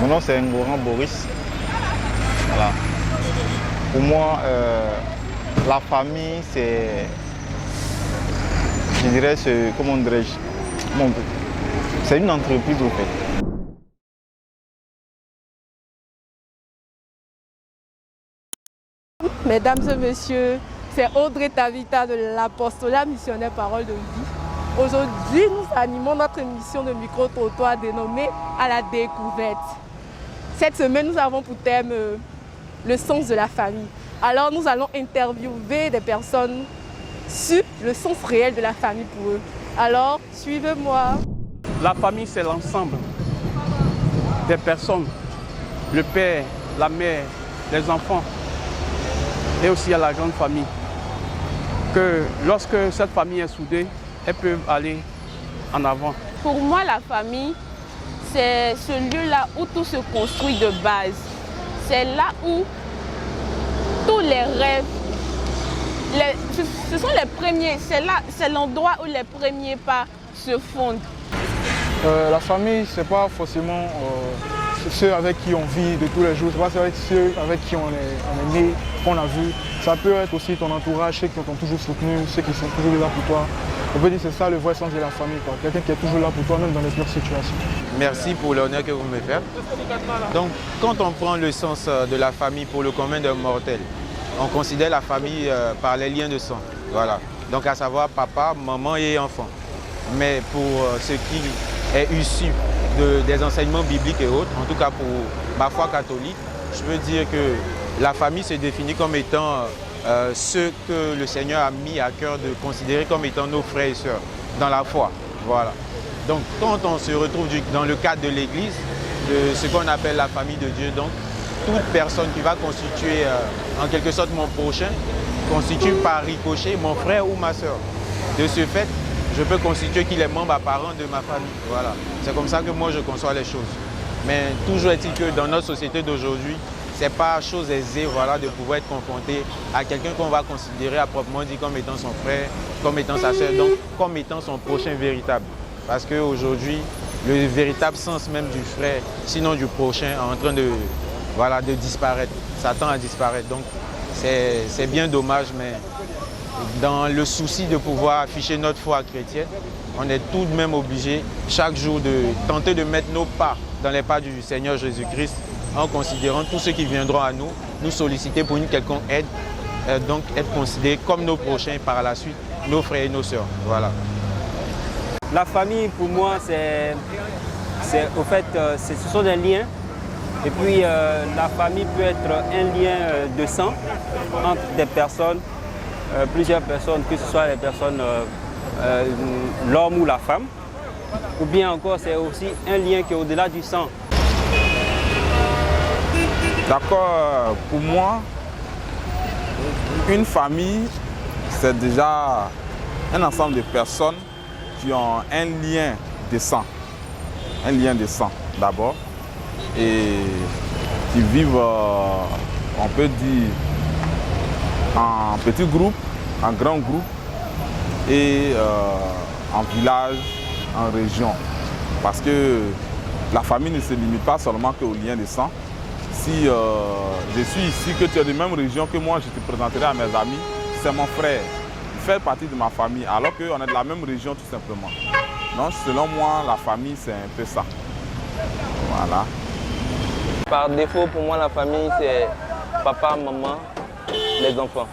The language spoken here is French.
Mon nom c'est Ngoran Boris. Voilà. Pour moi, la famille, c'est, je dirais, comment dirais-je, c'est une entreprise en fait. Mesdames et messieurs, c'est Audrey Tavita de l'Apostolat Missionnaire Parole de Vie. Aujourd'hui, nous animons notre émission de micro-trottoir dénommée À la découverte. Cette semaine, nous avons pour thème le sens de la famille. Alors, nous allons interviewer des personnes sur le sens réel de la famille pour eux. Alors, suivez-moi. La famille, c'est l'ensemble des personnes, le père, la mère, les enfants, et aussi à la grande famille. Que lorsque cette famille est soudée, elles peuvent aller en avant. Pour moi, la famille, c'est ce lieu-là où tout se construit de base. C'est là où tous les rêves, ce sont les premiers, c'est l'endroit où les premiers pas se fondent. La famille, c'est pas forcément ceux avec qui on vit de tous les jours, c'est pas ceux avec qui on est né, qu'on a vu. Ça peut être aussi ton entourage, ceux qui t'ont toujours soutenu, ceux qui sont toujours là pour toi. On peut dire que c'est ça le vrai sens de la famille, quelqu'un qui est toujours là pour toi, même dans les pires situations. Merci pour l'honneur que vous me faites. Donc, quand on prend le sens de la famille pour le commun des mortels, on considère la famille par les liens de sang. Voilà. Donc, à savoir papa, maman et enfant. Mais pour ce qui est issu des enseignements bibliques et autres, en tout cas pour ma foi catholique, je veux dire que la famille se définit comme étant ceux que le Seigneur a mis à cœur de considérer comme étant nos frères et sœurs dans la foi. Voilà. Donc quand on se retrouve dans le cadre de l'Église, de ce qu'on appelle la famille de Dieu, donc toute personne qui va constituer en quelque sorte mon prochain, constitue par ricochet mon frère ou ma sœur. De ce fait, je peux constituer qu'il est membre apparent de ma famille. Voilà. C'est comme ça que moi je conçois les choses. Mais toujours est-il que dans notre société d'aujourd'hui, ce n'est pas chose aisée voilà, de pouvoir être confronté à quelqu'un qu'on va considérer à proprement dit comme étant son frère, comme étant sa sœur, donc comme étant son prochain véritable. Parce qu'aujourd'hui, le véritable sens même du frère, sinon du prochain, est en train de disparaître. Ça tend à disparaître. Donc c'est bien dommage, mais dans le souci de pouvoir afficher notre foi chrétienne, on est tout de même obligé chaque jour de tenter de mettre nos pas dans les pas du Seigneur Jésus-Christ, en considérant tous ceux qui viendront à nous solliciter pour une quelconque aide, donc être considérés comme nos prochains par la suite, nos frères et nos sœurs. Voilà. La famille, pour moi, ce sont des liens. Et puis, la famille peut être un lien de sang entre des personnes, plusieurs personnes, que ce soit les personnes, l'homme ou la femme. Ou bien encore, c'est aussi un lien qui est au-delà du sang. D'accord, pour moi, une famille, c'est déjà un ensemble de personnes qui ont un lien de sang. Un lien de sang d'abord. Et qui vivent, on peut dire, en petits groupes, en grands groupes et en village, en région. Parce que la famille ne se limite pas seulement qu'au lien de sang. Si je suis ici, que tu es de la même région que moi, je te présenterai à mes amis, c'est mon frère. Il fait partie de ma famille, alors qu'on est de la même région tout simplement. Donc selon moi, la famille, c'est un peu ça. Voilà. Par défaut, pour moi, la famille, c'est papa, maman, les enfants.